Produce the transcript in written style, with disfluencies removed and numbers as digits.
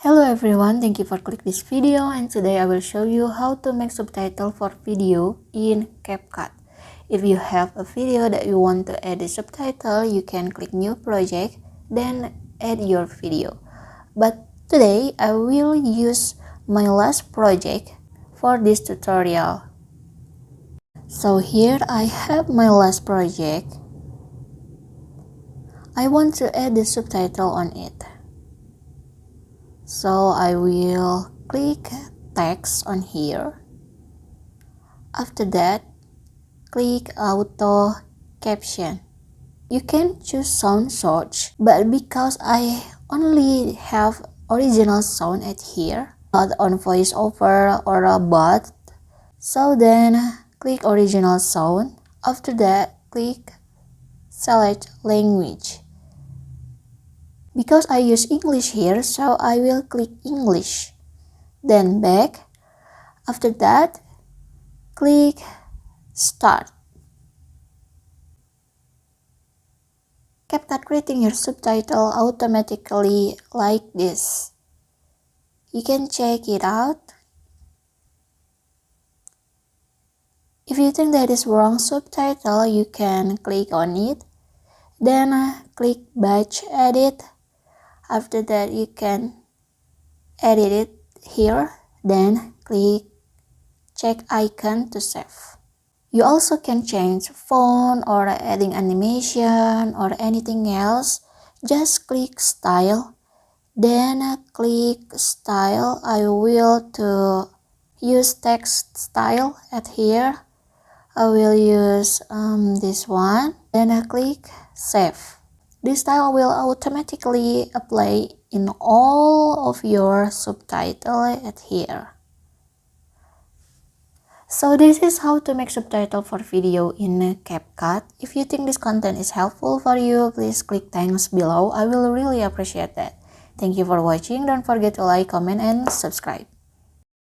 Hello everyone, thank you for clicking this video, and today I will show you how to make subtitle for video in Capcut. If you have a video that you want to add a subtitle, you can click new project, then add your video. But today I will use my last project for this tutorial. So here I have my last project. I want to add the subtitle on it. So I will click text on here. After that, click auto caption. You can choose sound source, but because I only have original sound at here, not on voiceover or a bot, so then click original sound. After that, click select language. Because I use English here, so I will click English. Then back. After that, click Start. Capcut creating your subtitle automatically like this. You can check it out. If you think that is wrong subtitle, you can click on it. Then click Batch Edit. After that, you can edit it here, then click check icon to save. You also can change font or adding animation or anything else. Just click style, then click style. I will to use text style at here. I will use this one, then click save. This style will automatically apply in all of your subtitles at here. So this is how to make subtitle for video in Capcut. If you think this content is helpful for you, please click thanks below. I will really appreciate that. Thank you for watching. Don't forget to like, comment, and subscribe.